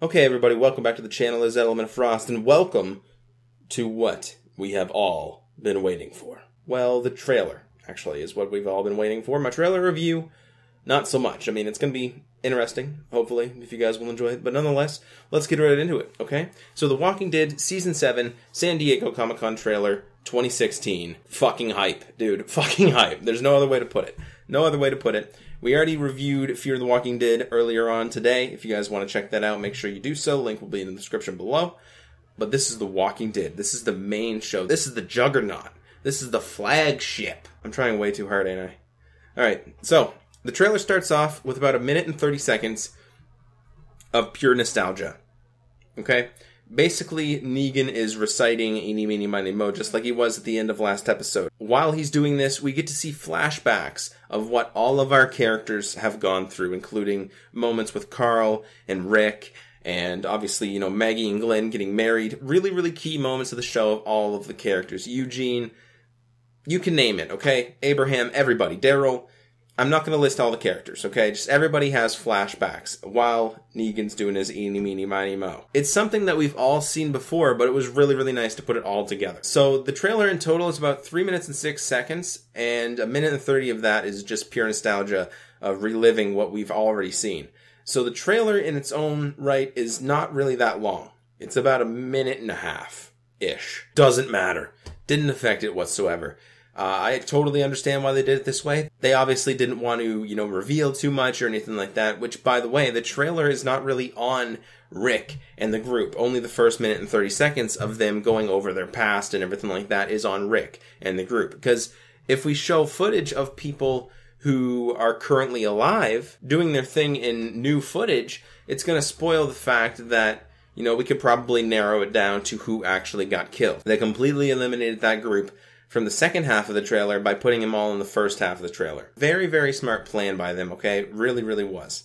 Okay, everybody, welcome back to the channel. It's ELEMENTofFROST, and welcome to what we have all been waiting for. Well, the trailer, actually, is what we've all been waiting for. My trailer review, not so much. I mean, it's going to be interesting, hopefully, if you guys will enjoy it. But nonetheless, let's get right into it, okay? So, The Walking Dead Season 7 San Diego Comic-Con trailer 2016. Fucking hype, dude. Fucking hype. There's no other way to put it. No other way to put it. We already reviewed Fear the Walking Dead earlier on today. If you guys want to check that out, make sure you do so. Link will be in the description below. But this is The Walking Dead. This is the main show. This is the juggernaut. This is the flagship. I'm trying way too hard, ain't I? Alright, so the trailer starts off with about 1 minute and 30 seconds of pure nostalgia. Okay? Basically, Negan is reciting Eeny, Meeny, Miny, Mo, just like he was at the end of last episode. While he's doing this, we get to see flashbacks of what all of our characters have gone through, including moments with Carl and Rick, and obviously, you know, Maggie and Glenn getting married. Really, really key moments of the show of all of the characters. Eugene, you can name it, okay? Abraham, everybody. Daryl. I'm not going to list all the characters, okay? Just everybody has flashbacks while Negan's doing his Eeny, Meeny, Miny, Mo. It's something that we've all seen before, but it was really, really nice to put it all together. So the trailer in total is about 3 minutes and 6 seconds, and 1 minute and 30 of that is just pure nostalgia of reliving what we've already seen. So the trailer in its own right is not really that long. It's about 1.5 minutes-ish. Doesn't matter. Didn't affect it whatsoever. I totally understand why they did it this way. They obviously didn't want to, you know, reveal too much or anything like that, which, by the way, the trailer is not really on Rick and the group. Only the first 1 minute and 30 seconds of them going over their past and everything like that is on Rick and the group. Because if we show footage of people who are currently alive doing their thing in new footage, it's going to spoil the fact that, you know, we could probably narrow it down to who actually got killed. They completely eliminated that group from the second half of the trailer by putting them all in the first half of the trailer. Very, very smart plan by them, okay? Really, really was.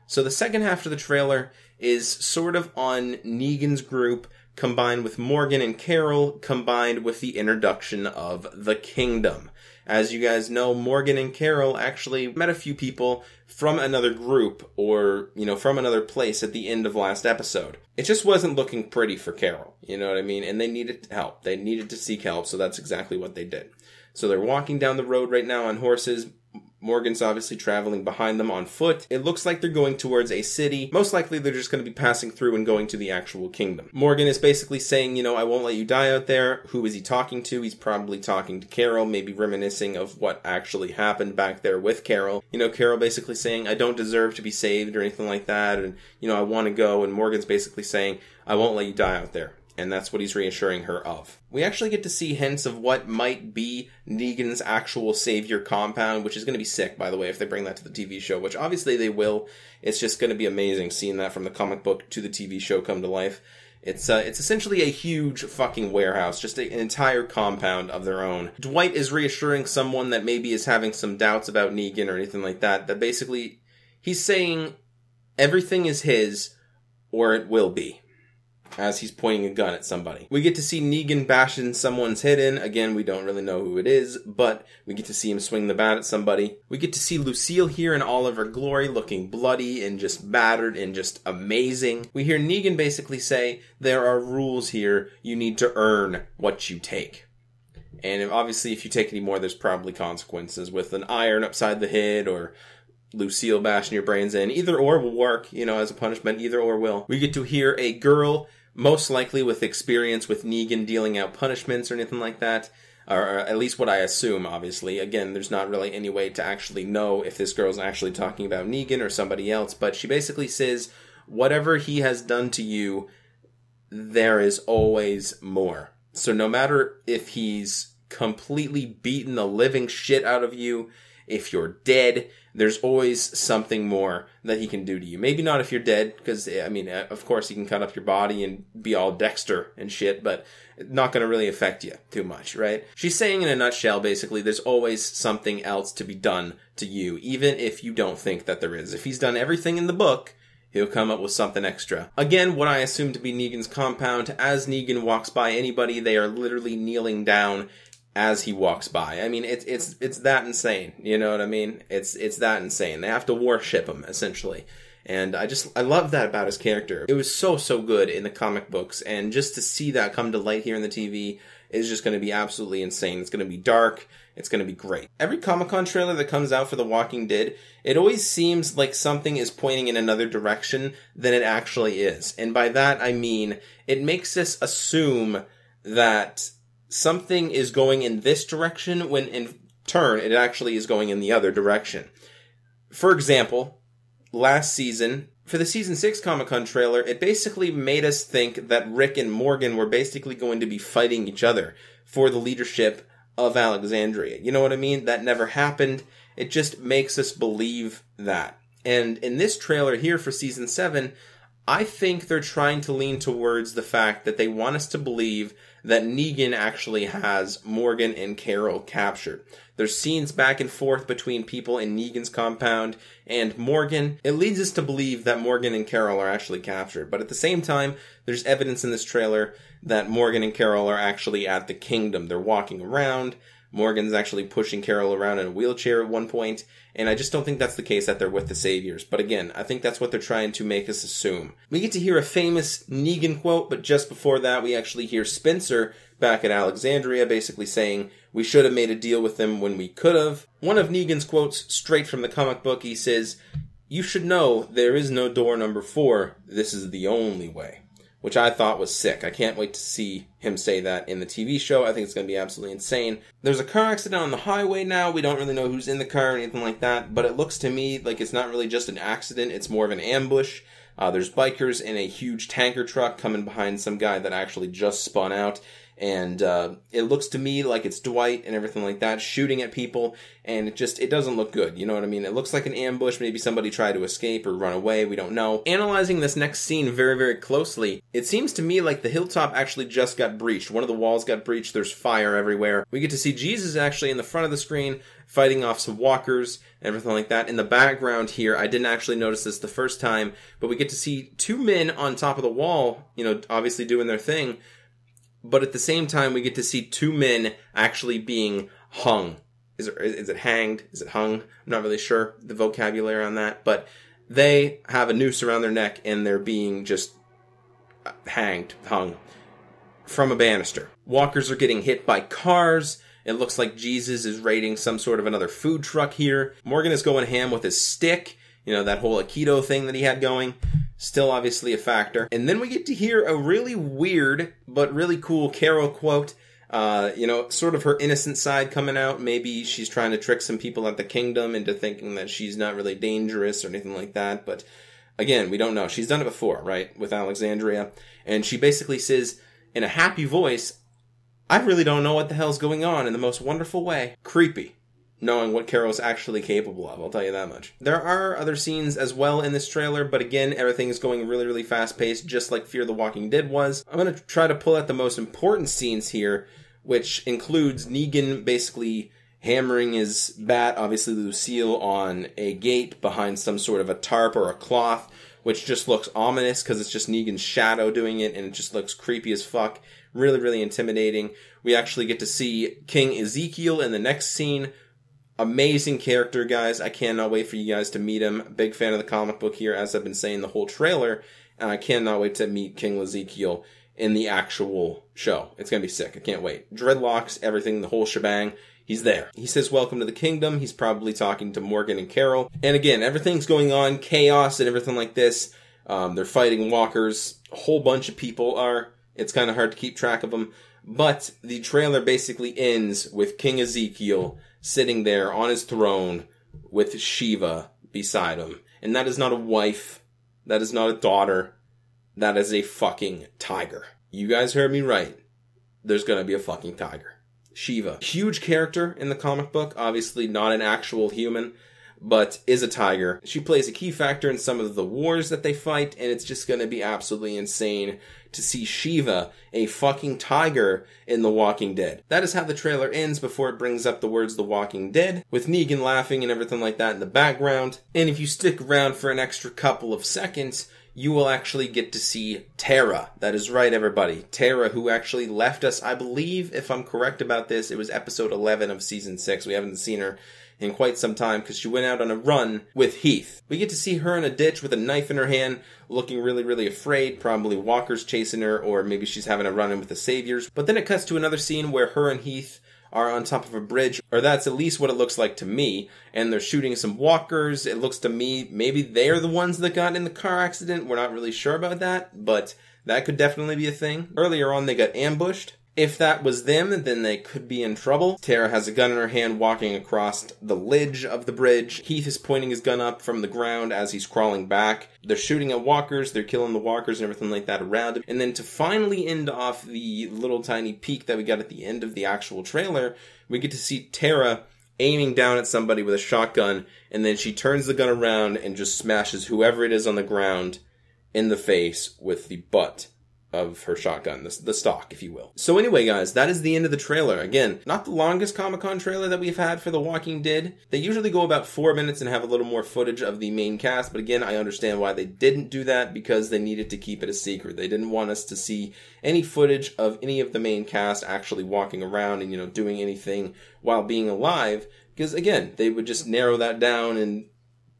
So the second half of the trailer is sort of on Negan's group, combined with Morgan and Carol, combined with the introduction of the Kingdom. As you guys know, Morgan and Carol actually met a few people from another group or, you know, from another place at the end of last episode. It just wasn't looking pretty for Carol, you know what I mean? And they needed help. They needed to seek help, so that's exactly what they did. So they're walking down the road right now on horses. Morgan's obviously traveling behind them on foot. It looks like they're going towards a city. Most likely they're just going to be passing through and going to the actual kingdom. Morgan is basically saying, you know, I won't let you die out there. Who is he talking to? He's probably talking to Carol, maybe reminiscing of what actually happened back there with Carol. You know, Carol basically saying, I don't deserve to be saved or anything like that. And, you know, I want to go. And Morgan's basically saying, I won't let you die out there. And that's what he's reassuring her of. We actually get to see hints of what might be Negan's actual savior compound, which is going to be sick, by the way, if they bring that to the TV show, which obviously they will. It's just going to be amazing seeing that from the comic book to the TV show come to life. It's essentially a huge fucking warehouse, just an entire compound of their own. Dwight is reassuring someone that maybe is having some doubts about Negan or anything like that, that basically he's saying everything is his, or it will be, as he's pointing a gun at somebody. We get to see Negan bashing someone's head in. Again, we don't really know who it is, but we get to see him swing the bat at somebody. We get to see Lucille here in all of her glory, looking bloody and just battered and just amazing. We hear Negan basically say, there are rules here. You need to earn what you take. And obviously, if you take any more, there's probably consequences with an iron upside the head or Lucille bashing your brains in. Either or will work, you know, as a punishment. Either or will. We get to hear a girl, most likely with experience with Negan dealing out punishments or anything like that. Or at least what I assume, obviously. Again, there's not really any way to actually know if this girl's actually talking about Negan or somebody else. But she basically says, whatever he has done to you, there is always more. So no matter if he's completely beaten the living shit out of you, if you're dead, there's always something more that he can do to you. Maybe not if you're dead, because, I mean, of course he can cut up your body and be all Dexter and shit, but not going to really affect you too much, right? She's saying in a nutshell, basically, there's always something else to be done to you, even if you don't think that there is. If he's done everything in the book, he'll come up with something extra. Again, what I assume to be Negan's compound, as Negan walks by anybody, they are literally kneeling down as he walks by. I mean, it's that insane. You know what I mean? It's that insane. They have to worship him, essentially. And I love that about his character. It was so good in the comic books, and just to see that come to light here in the TV is just going to be absolutely insane. It's going to be dark. It's going to be great. Every Comic-Con trailer that comes out for The Walking Dead, it always seems like something is pointing in another direction than it actually is. And by that, I mean, it makes us assume that something is going in this direction when in turn it actually is going in the other direction. For example, last season, for the Season 6 Comic-Con trailer, it basically made us think that Rick and Morgan were basically going to be fighting each other for the leadership of Alexandria. You know what I mean? That never happened. It just makes us believe that. And in this trailer here for Season 7, I think they're trying to lean towards the fact that they want us to believe that Negan actually has Morgan and Carol captured. There's scenes back and forth between people in Negan's compound and Morgan. It leads us to believe that Morgan and Carol are actually captured. But at the same time, there's evidence in this trailer that Morgan and Carol are actually at the kingdom. They're walking around. Morgan's actually pushing Carol around in a wheelchair at one point, and I just don't think that's the case, that they're with the Saviors. But again, I think that's what they're trying to make us assume. We get to hear a famous Negan quote, but just before that, we actually hear Spencer back at Alexandria basically saying, "We should have made a deal with them when we could have." One of Negan's quotes, straight from the comic book, he says, "You should know there is no door number 4. This is the only way." Which I thought was sick. I can't wait to see him say that in the TV show. I think it's going to be absolutely insane. There's a car accident on the highway now. We don't really know who's in the car or anything like that, but it looks to me like it's not really just an accident. It's more of an ambush. There's bikers in a huge tanker truck coming behind some guy that actually just spun out. And it looks to me like it's Dwight and everything like that shooting at people, and it doesn't look good. You know what I mean? It looks like an ambush. Maybe somebody tried to escape or run away. We don't know. Analyzing this next scene very, very closely, it seems to me like the hilltop actually just got breached. One of the walls got breached. There's fire everywhere. We get to see Jesus actually in the front of the screen fighting off some walkers and everything like that. In the background here, I didn't actually notice this the first time, but we get to see 2 men on top of the wall, you know, obviously doing their thing. But at the same time, we get to see 2 men actually being hung. Is it hanged? Is it hung? I'm not really sure the vocabulary on that. But they have a noose around their neck and they're being just hung from a banister. Walkers are getting hit by cars. It looks like Jesus is raiding some sort of another food truck here. Morgan is going ham with his stick. You know, that whole Aikido thing that he had going. Still obviously a factor. And then we get to hear a really weird but really cool Carol quote. You know, sort of her innocent side coming out. Maybe she's trying to trick some people at the kingdom into thinking that she's not really dangerous or anything like that. But again, we don't know. She's done it before, right? With Alexandria. And she basically says in a happy voice, "I really don't know what the hell's going on," in the most wonderful way. Creepy. Knowing what Carol's actually capable of, I'll tell you that much. There are other scenes as well in this trailer, but again, everything is going really, really fast-paced, just like Fear the Walking Dead was. I'm going to try to pull out the most important scenes here, which includes Negan basically hammering his bat, obviously Lucille, on a gate behind some sort of a tarp or a cloth, which just looks ominous because it's just Negan's shadow doing it, and it just looks creepy as fuck. Really, really intimidating. We actually get to see King Ezekiel in the next scene. Amazing character, guys. I cannot wait for you guys to meet him. Big fan of the comic book here, as I've been saying the whole trailer. And I cannot wait to meet King Ezekiel in the actual show. It's going to be sick. I can't wait. Dreadlocks, everything, the whole shebang. He's there. He says, "Welcome to the kingdom." He's probably talking to Morgan and Carol. And again, everything's going on, chaos and everything like this. They're fighting walkers. A whole bunch of people are. It's kind of hard to keep track of them. But the trailer basically ends with King Ezekiel sitting there on his throne with Shiva beside him. And that is not a wife. That is not a daughter. That is a fucking tiger. You guys heard me right. There's gonna be a fucking tiger. Shiva. Huge character in the comic book. Obviously not an actual human, but is a tiger. She plays a key factor in some of the wars that they fight, and it's just gonna be absolutely insane to see Shiva, a fucking tiger, in The Walking Dead. That is how the trailer ends before it brings up the words The Walking Dead, with Negan laughing and everything like that in the background. And if you stick around for an extra couple of seconds, you will actually get to see Tara. That is right, everybody. Tara, who actually left us, I believe, if I'm correct about this, it was episode 11 of season 6. We haven't seen her in quite some time because she went out on a run with Heath. We get to see her in a ditch with a knife in her hand, looking really, really afraid. Probably walkers chasing her, or maybe she's having a run-in with the Saviors. But then it cuts to another scene where her and Heath are on top of a bridge, or that's at least what it looks like to me, and they're shooting some walkers. It looks to me, maybe they're the ones that got in the car accident. We're not really sure about that, but that could definitely be a thing. Earlier on, they got ambushed. If that was them, then they could be in trouble. Tara has a gun in her hand walking across the ledge of the bridge. Heath is pointing his gun up from the ground as he's crawling back. They're shooting at walkers, they're killing the walkers and everything like that around him. And then to finally end off the little tiny peek that we got at the end of the actual trailer, we get to see Tara aiming down at somebody with a shotgun, and then she turns the gun around and just smashes whoever it is on the ground in the face with the butt of her shotgun, the stock, if you will. So anyway, guys, that is the end of the trailer. Again, not the longest Comic-Con trailer that we've had for The Walking Dead. They usually go about 4 minutes and have a little more footage of the main cast, but again, I understand why they didn't do that, because they needed to keep it a secret. They didn't want us to see any footage of any of the main cast actually walking around and, doing anything while being alive, because again, they would just narrow that down and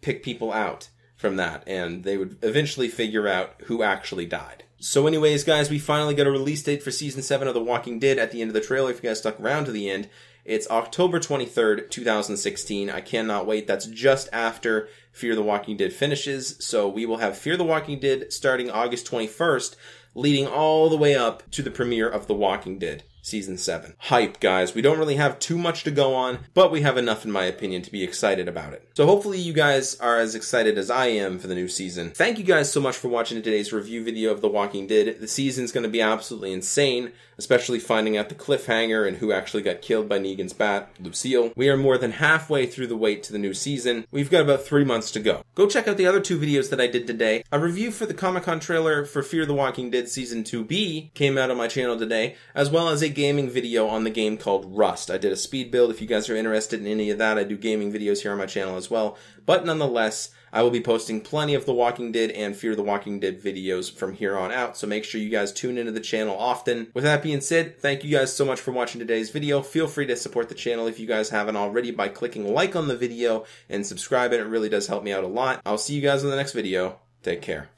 pick people out from that, and they would eventually figure out who actually died. So anyways, guys, we finally got a release date for Season 7 of The Walking Dead at the end of the trailer. If you guys stuck around to the end, it's October 23rd, 2016. I cannot wait. That's just after Fear the Walking Dead finishes. So we will have Fear the Walking Dead starting August 21st, leading all the way up to the premiere of The Walking Dead Season 7. Hype, guys. We don't really have too much to go on, but we have enough, in my opinion, to be excited about it. So hopefully you guys are as excited as I am for the new season. Thank you guys so much for watching today's review video of The Walking Dead. The season's going to be absolutely insane, especially finding out the cliffhanger and who actually got killed by Negan's bat, Lucille. We are more than halfway through the wait to the new season. We've got about 3 months to go. Go check out the other 2 videos that I did today. A review for the Comic-Con trailer for Fear the Walking Dead Season 2B came out on my channel today, as well as a gaming video on the game called Rust. I did a speed build. If you guys are interested in any of that, I do gaming videos here on my channel as well. But nonetheless, I will be posting plenty of The Walking Dead and Fear the Walking Dead videos from here on out, so make sure you guys tune into the channel often. With that being said, thank you guys so much for watching today's video. Feel free to support the channel if you guys haven't already by clicking like on the video and subscribing. It really does help me out a lot. I'll see you guys in the next video. Take care.